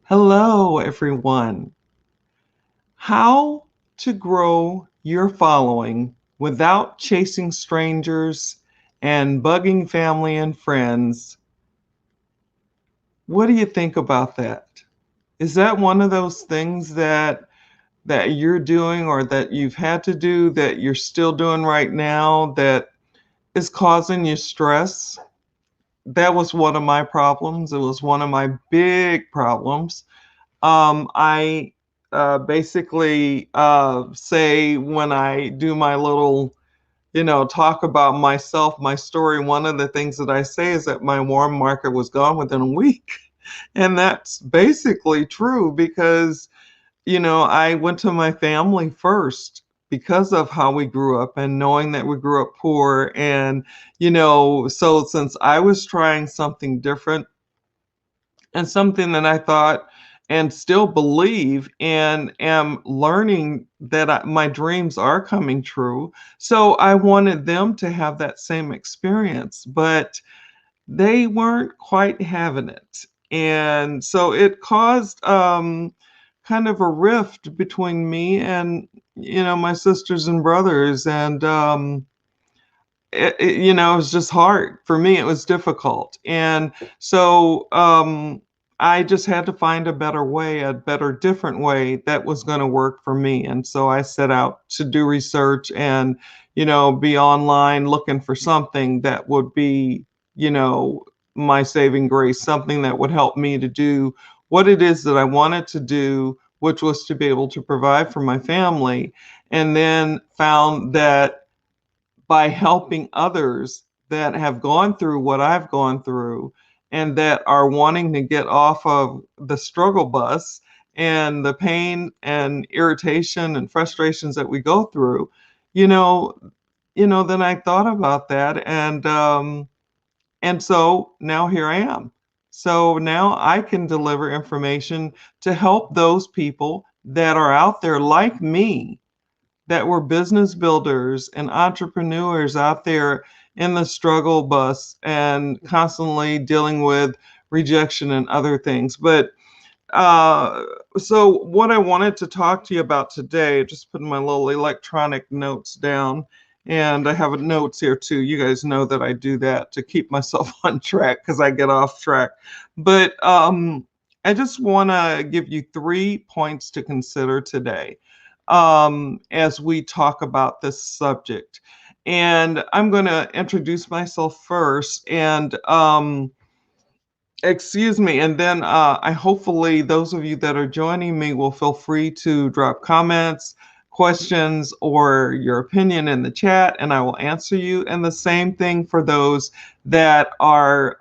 Hello, everyone. How to grow your following without chasing strangers and bugging family and friends. What do you think about that? Is that one of those things that you're doing or that you've had to do that you're still doing right now that is causing you stress? That was one of my problems. It was one of my big problems. I basically say when I do my little, talk about myself, my story, one of the things that I say is that my warm market was gone within a week. And that's basically true because, I went to my family first because of how we grew up and knowing that we grew up poor. And, so since I was trying something different, and something that I thought and still believe and am learning that my dreams are coming true. So I wanted them to have that same experience, but they weren't quite having it. And so it caused kind of a rift between me and, my sisters and brothers. And, it was just hard for me. It was difficult, and so I just had to find a better way, a better, different way that was going to work for me. And so I set out to do research and, be online looking for something that would be, you know, my saving grace, something that would help me to do what it is that I wanted to do, which was to be able to provide for my family, and then found that by helping others that have gone through what I've gone through and that are wanting to get off of the struggle bus and the pain and irritation and frustrations that we go through, you know, then I thought about that and so now here I am. So now I can deliver information to help those people that are out there like me that were business builders and entrepreneurs out there in the struggle bus and constantly dealing with rejection and other things. But uh, so, what I wanted to talk to you about today, just putting my little electronic notes down, and I have notes here too. You guys know that I do that to keep myself on track because I get off track. But I just want to give you 3 points to consider today as we talk about this subject. And I'm going to introduce myself first and excuse me, and then I hopefully those of you that are joining me will feel free to drop comments, questions, or your opinion in the chat, and I will answer you. And the same thing for those that are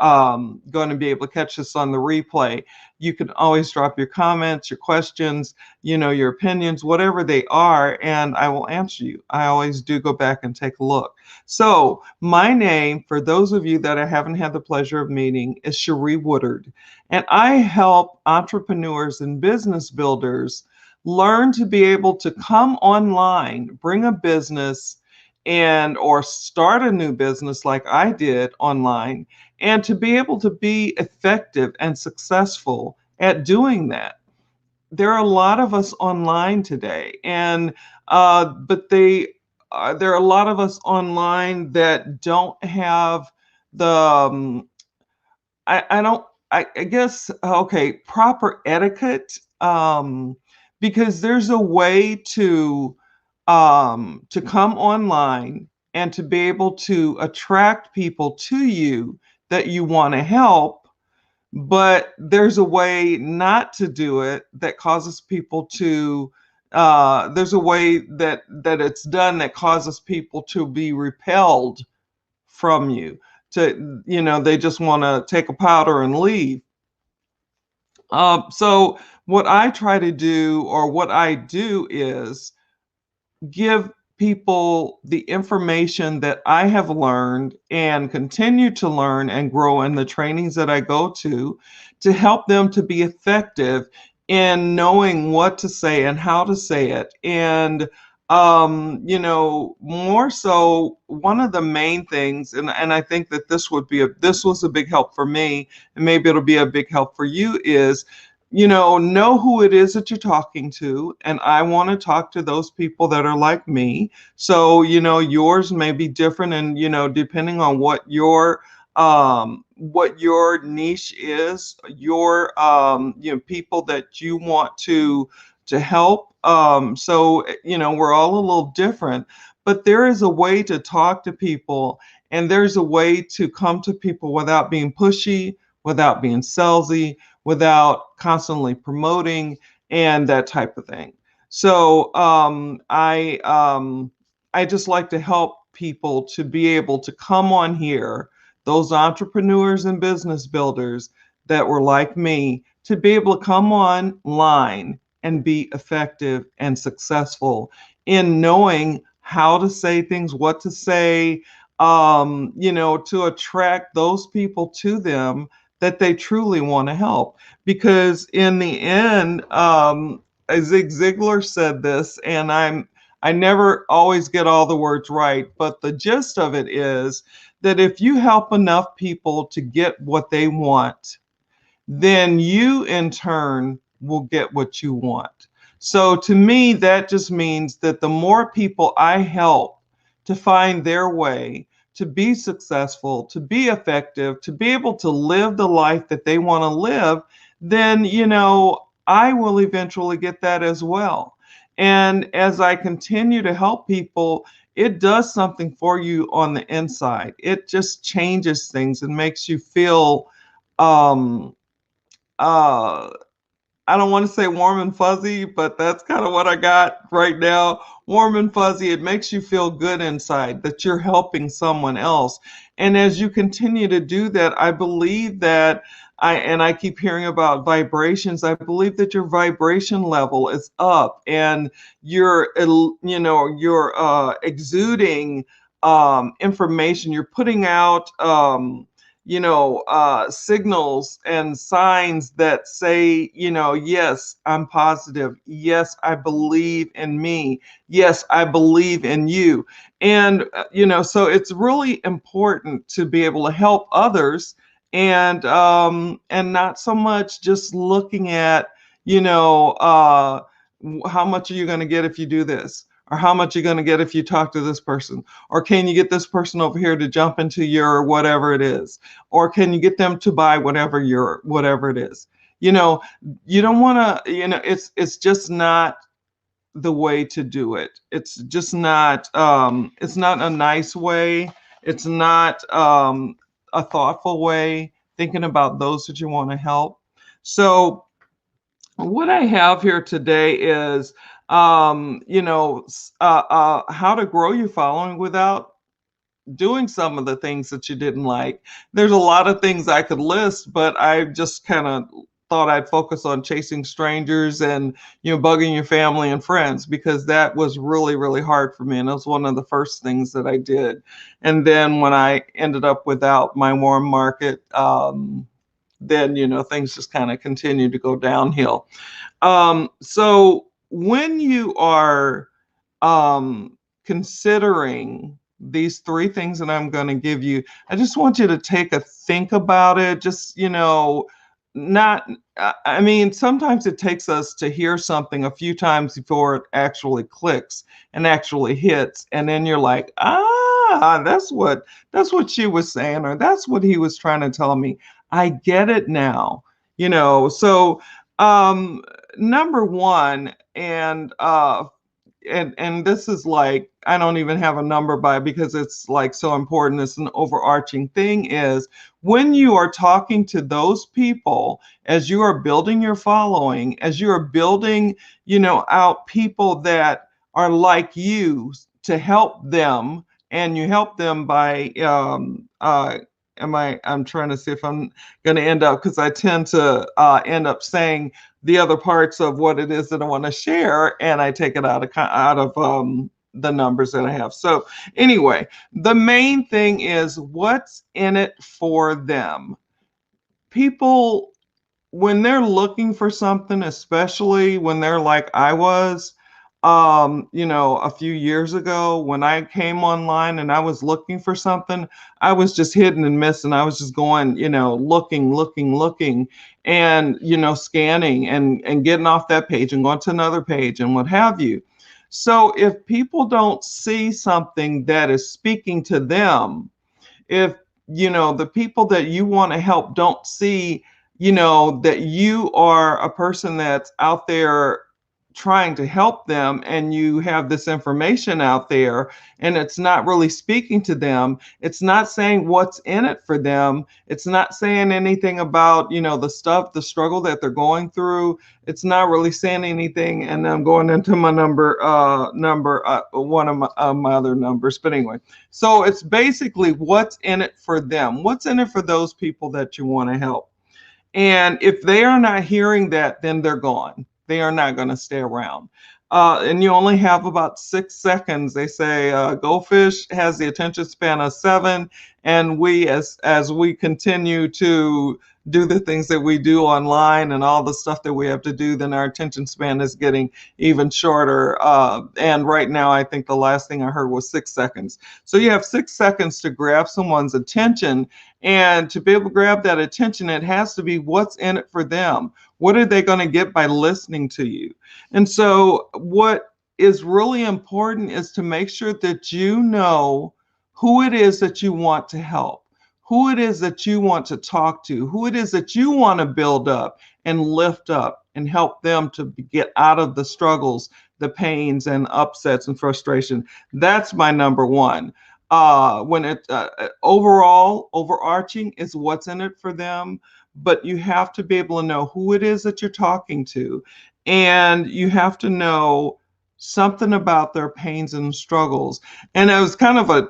going to be able to catch this on the replay. You can always drop your comments, your questions, your opinions, whatever they are, and I will answer you. I always do go back and take a look. So, my name, for those of you that I haven't had the pleasure of meeting, is Cherie Woodard, and I help entrepreneurs and business builders learn to be able to come online, bring a business and or start a new business like I did online, and to be able to be effective and successful at doing that. There are a lot of us online today, and but there are a lot of us online that don't have the I don't I guess okay, proper etiquette, because there's a way to come online and to be able to attract people to you that you want to help, but there's a way not to do it that causes people to there's a way that it's done that causes people to be repelled from you, to they just want to take a powder and leave. So what I try to do, or what I do, is give people the information that I have learned and continue to learn and grow in the trainings that I go to help them to be effective in knowing what to say and how to say it. And more so, one of the main things, and I think that this was a big help for me, and maybe it'll be a big help for you, is know who it is that you're talking to. And I want to talk to those people that are like me. So, yours may be different, and, depending on what your niche is, your, people that you want to help. So, we're all a little different, but there is a way to talk to people, and there's a way to come to people without being pushy, without being salesy, without constantly promoting and that type of thing. So I just like to help people to be able to come on here, those entrepreneurs and business builders that were like me, to be able to come online and be effective and successful in knowing how to say things, what to say, to attract those people to them that they truly want to help. Because in the end, Zig Ziglar said this, and I never always get all the words right, but the gist of it is that if you help enough people to get what they want, then you in turn will get what you want. So to me, that just means that the more people I help to find their way, to be successful, to be effective, to be able to live the life that they want to live, then, I will eventually get that as well. And as I continue to help people, it does something for you on the inside. It just changes things and makes you feel um, uh I don't want to say warm and fuzzy, but that's kind of what I got right now. Warm and fuzzy. It makes you feel good inside that you're helping someone else. And as you continue to do that, I believe that I keep hearing about vibrations. I believe that your vibration level is up, and you're exuding information. You're putting out signals and signs that say, yes, I'm positive. Yes, I believe in me. Yes, I believe in you. And, so it's really important to be able to help others, and not so much just looking at, how much are you going to get if you do this? Or how much you're going to get if you talk to this person? Or can you get this person over here to jump into your whatever it is? Or can you get them to buy whatever it is? You don't want to, it's just not the way to do it. It's just not, it's not a nice way. It's not a thoughtful way, thinking about those that you want to help. So what I have here today is, how to grow your following without doing some of the things that you didn't like. There's a lot of things I could list, but I just kind of thought I'd focus on chasing strangers and, bugging your family and friends, because that was really, really hard for me. And it was one of the first things that I did. And then when I ended up without my warm market, then, things just kind of continued to go downhill. So when you are considering these three things that I'm going to give you, I just want you to take a think about it. Just, not, I mean, sometimes it takes us to hear something a few times before it actually clicks and actually hits. And then you're like, that's what she was saying, or that's what he was trying to tell me. I get it now, so, number one, and this is like, I don't even have a number by it because it's like so important. It's an overarching thing, is when you are talking to those people, as you are building your following, as you are building, out people that are like you, to help them, and you help them by, I'm trying to see if I'm going to end up, because I tend to end up saying the other parts of what it is that I want to share, and I take it out of the numbers that I have. So anyway, the main thing is what's in it for them. People, when they're looking for something, especially when they're like I was, a few years ago when I came online and I was looking for something, I was just hitting and missing. I was just going, looking, and, scanning and getting off that page and going to another page and what have you. So if people don't see something that is speaking to them, if, the people that you want to help don't see, that you are a person that's out there trying to help them, and you have this information out there and it's not really speaking to them, it's not saying what's in it for them, it's not saying anything about, the struggle that they're going through, it's not really saying anything. And I'm going into my one of my other numbers, but anyway, so it's basically what's in it for them, what's in it for those people that you want to help. And if they are not hearing that, then they're gone. They are not going to stay around. And you only have about 6 seconds. They say Goldfish has the attention span of 7, and we, as we continue to do the things that we do online and all the stuff that we have to do, then our attention span is getting even shorter. And right now, I think the last thing I heard was 6 seconds. So you have 6 seconds to grab someone's attention. And to be able to grab that attention, it has to be what's in it for them. What are they going to get by listening to you? And so what is really important is to make sure that you know who it is that you want to help, who it is that you want to talk to, who it is that you want to build up and lift up and help them to get out of the struggles, the pains and upsets and frustration. That's my number one. When it overall, overarching is what's in it for them, but you have to be able to know who it is that you're talking to, and you have to know something about their pains and struggles. And it was kind of a,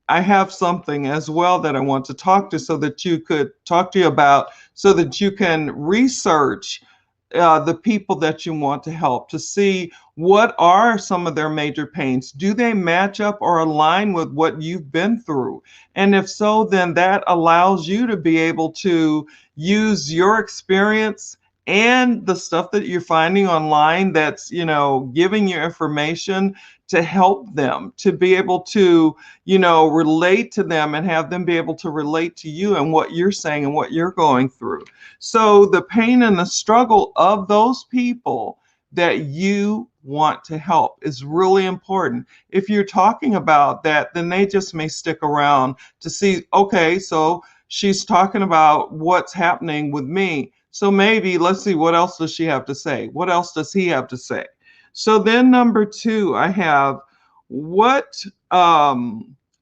I have something as well that I want to talk to, so that you could talk to you about, so that you can research the people that you want to help, to see what are some of their major pains. Do they match up or align with what you've been through? And if so, then that allows you to be able to use your experience and the stuff that you're finding online that's, giving you information to help them, to be able to, relate to them and have them be able to relate to you and what you're saying and what you're going through. So the pain and the struggle of those people that you want to help is really important. If you're talking about that, then they just may stick around to see, okay, so she's talking about what's happening with me. So maybe let's see, what else does she have to say? What else does he have to say? So then number 2, I have what, I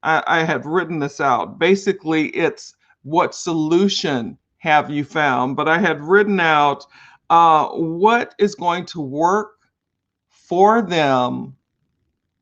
had written this out. Basically, it's what solution have you found? But I had written out what is going to work for them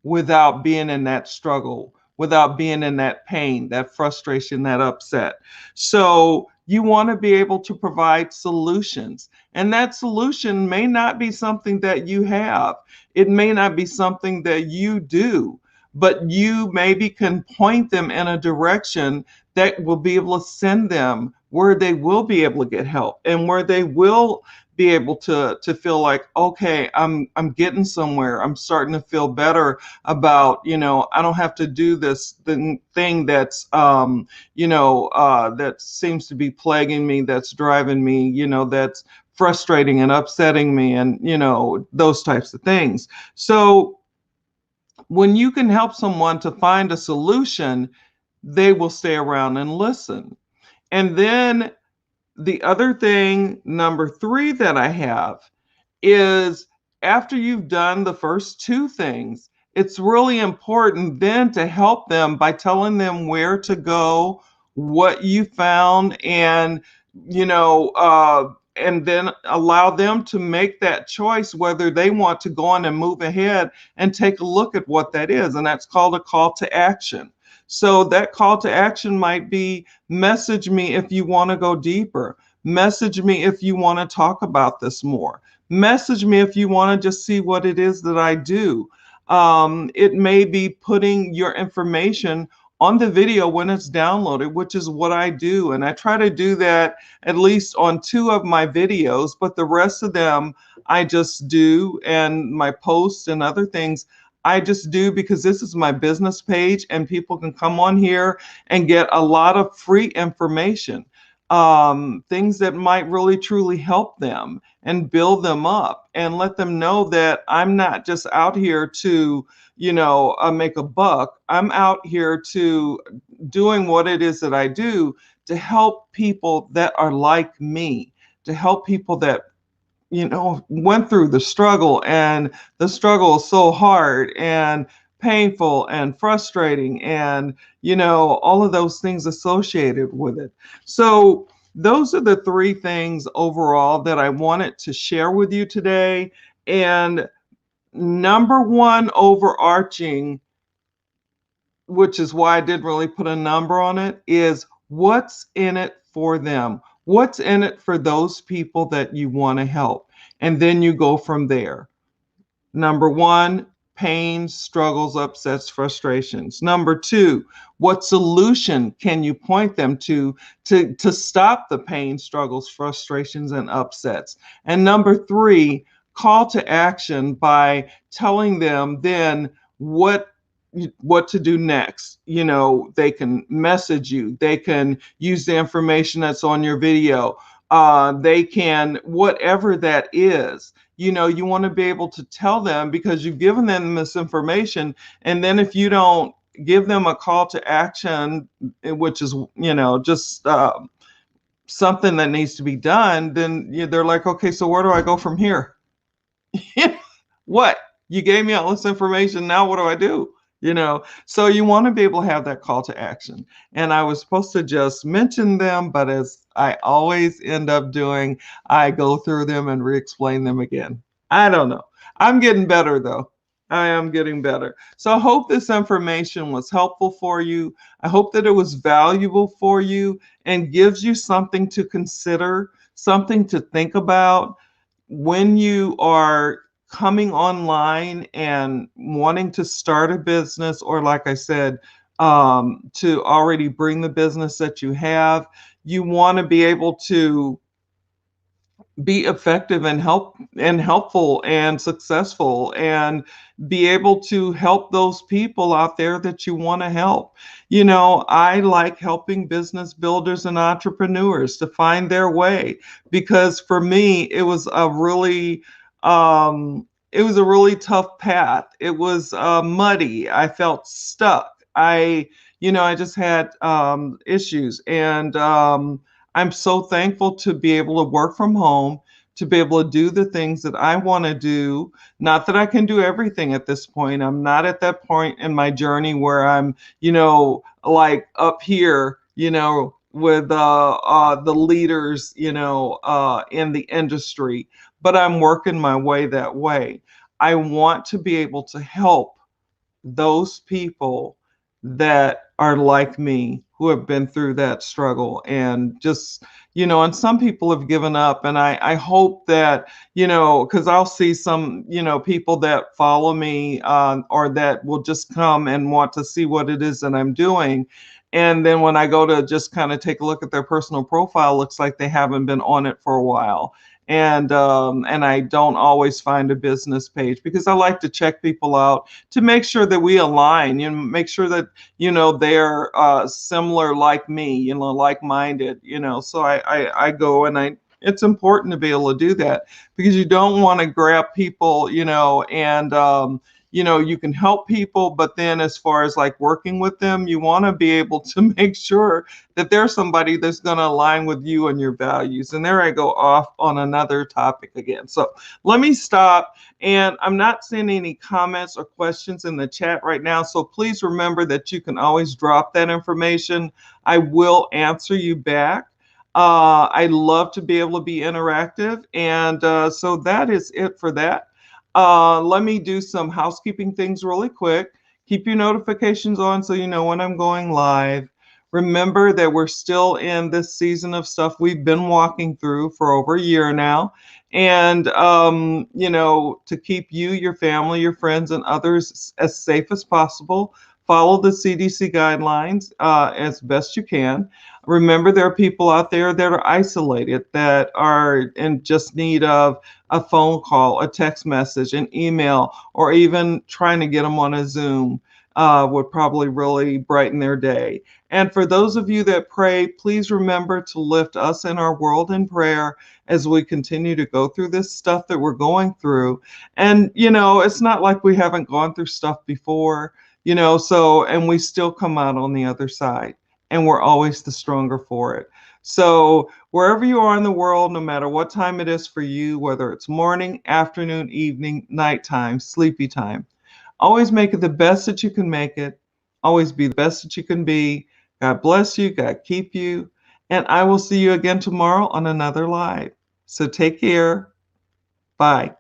without being in that struggle, without being in that pain, that frustration, that upset. So you want to be able to provide solutions. And that solution may not be something that you have. It may not be something that you do, but you maybe can point them in a direction that will be able to send them where they will be able to get help, and where they will be able to feel like, okay, I'm getting somewhere. I'm starting to feel better about, I don't have to do this thing that's, that seems to be plaguing me, that's driving me, that's frustrating and upsetting me, and, those types of things. So when you can help someone to find a solution, they will stay around and listen. And then the other thing, number 3 that I have, is after you've done the first 2 things, it's really important then to help them by telling them where to go, what you found, and, and then allow them to make that choice whether they want to go on and move ahead and take a look at what that is. And that's called a call to action. So that call to action might be, message me if you want to go deeper. Message me if you want to talk about this more. Message me if you want to just see what it is that I do. It may be putting your information on the video when it's downloaded, which is what I do. And I try to do that at least on 2 of my videos, but the rest of them I just do, and my posts and other things I just do because this is my business page and people can come on here and get a lot of free information, things that might really truly help them and build them up and let them know that I'm not just out here to, make a buck. I'm out here to doing what it is that I do to help people that are like me, to help people that went through the struggle, and the struggle is so hard and painful and frustrating, and all of those things associated with it. So those are the 3 things overall that I wanted to share with you today. And number one overarching, which is why I didn't really put a number on it, is what's in it for them? What's in it for those people that you want to help? And then you go from there. Number 1, pain, struggles, upsets, frustrations. Number 2, what solution can you point them to stop the pain, struggles, frustrations, and upsets? And number 3, call to action by telling them then what to do next. They can message you, they can use the information that's on your video, they can, whatever that is. You want to be able to tell them, because you've given them this information, and then if you don't give them a call to action, which is just something that needs to be done, then they're like, okay, so where do I go from here? What? You gave me all this information, now what do I do? So you want to be able to have that call to action. And I was supposed to just mention them, but as I always end up doing, I go through them and re-explain them again. I don't know. I'm getting better though. I am getting better. So I hope this information was helpful for you. I hope that it was valuable for you and gives you something to consider, something to think about when you are coming online and wanting to start a business, or like I said, to already bring the business that you have. You want to be able to be effective and helpful and successful, and be able to help those people out there that you want to help. I like helping business builders and entrepreneurs to find their way, because for me it was a really tough path. It was muddy. I felt stuck. I just had issues, and I'm so thankful to be able to work from home, to be able to do the things that I want to do. Not that I can do everything at this point. I'm not at that point in my journey where I'm, like up here, with the leaders, in the industry, but I'm working my way that way. I want to be able to help those people that are like me, who have been through that struggle, and just, and some people have given up. And I hope that, because I'll see some, people that follow me, or that will just come and want to see what it is that I'm doing. And then when I go to just kind of take a look at their personal profile, looks like they haven't been on it for a while. And I don't always find a business page, because I like to check people out to make sure that we align, make sure that, they're similar like me, like-minded, so I go, and it's important to be able to do that, because you don't want to grab people, and you can help people, but then as far as like working with them, you want to be able to make sure that there's somebody that's going to align with you and your values. And there I go off on another topic again. So let me stop. And I'm not seeing any comments or questions in the chat right now. So please remember that you can always drop that information. I will answer you back. I love to be able to be interactive. And so that is it for that. Let me do some housekeeping things really quick. Keep your notifications on so you know when I'm going live. Remember that we're still in this season of stuff we've been walking through for over a year now. And, to keep you, your family, your friends, and others as safe as possible, follow the CDC guidelines as best you can. Remember, there are people out there that are isolated, that are in just need of a phone call, a text message, an email, or even trying to get them on a Zoom would probably really brighten their day. And for those of you that pray, please remember to lift us and our world in prayer as we continue to go through this stuff that we're going through. And, it's not like we haven't gone through stuff before, and we still come out on the other side, and we're always the stronger for it. So wherever you are in the world, no matter what time it is for you, whether it's morning, afternoon, evening, nighttime, sleepy time, always make it the best that you can make it. Always be the best that you can be. God bless you. God keep you. And I will see you again tomorrow on another live. So take care. Bye.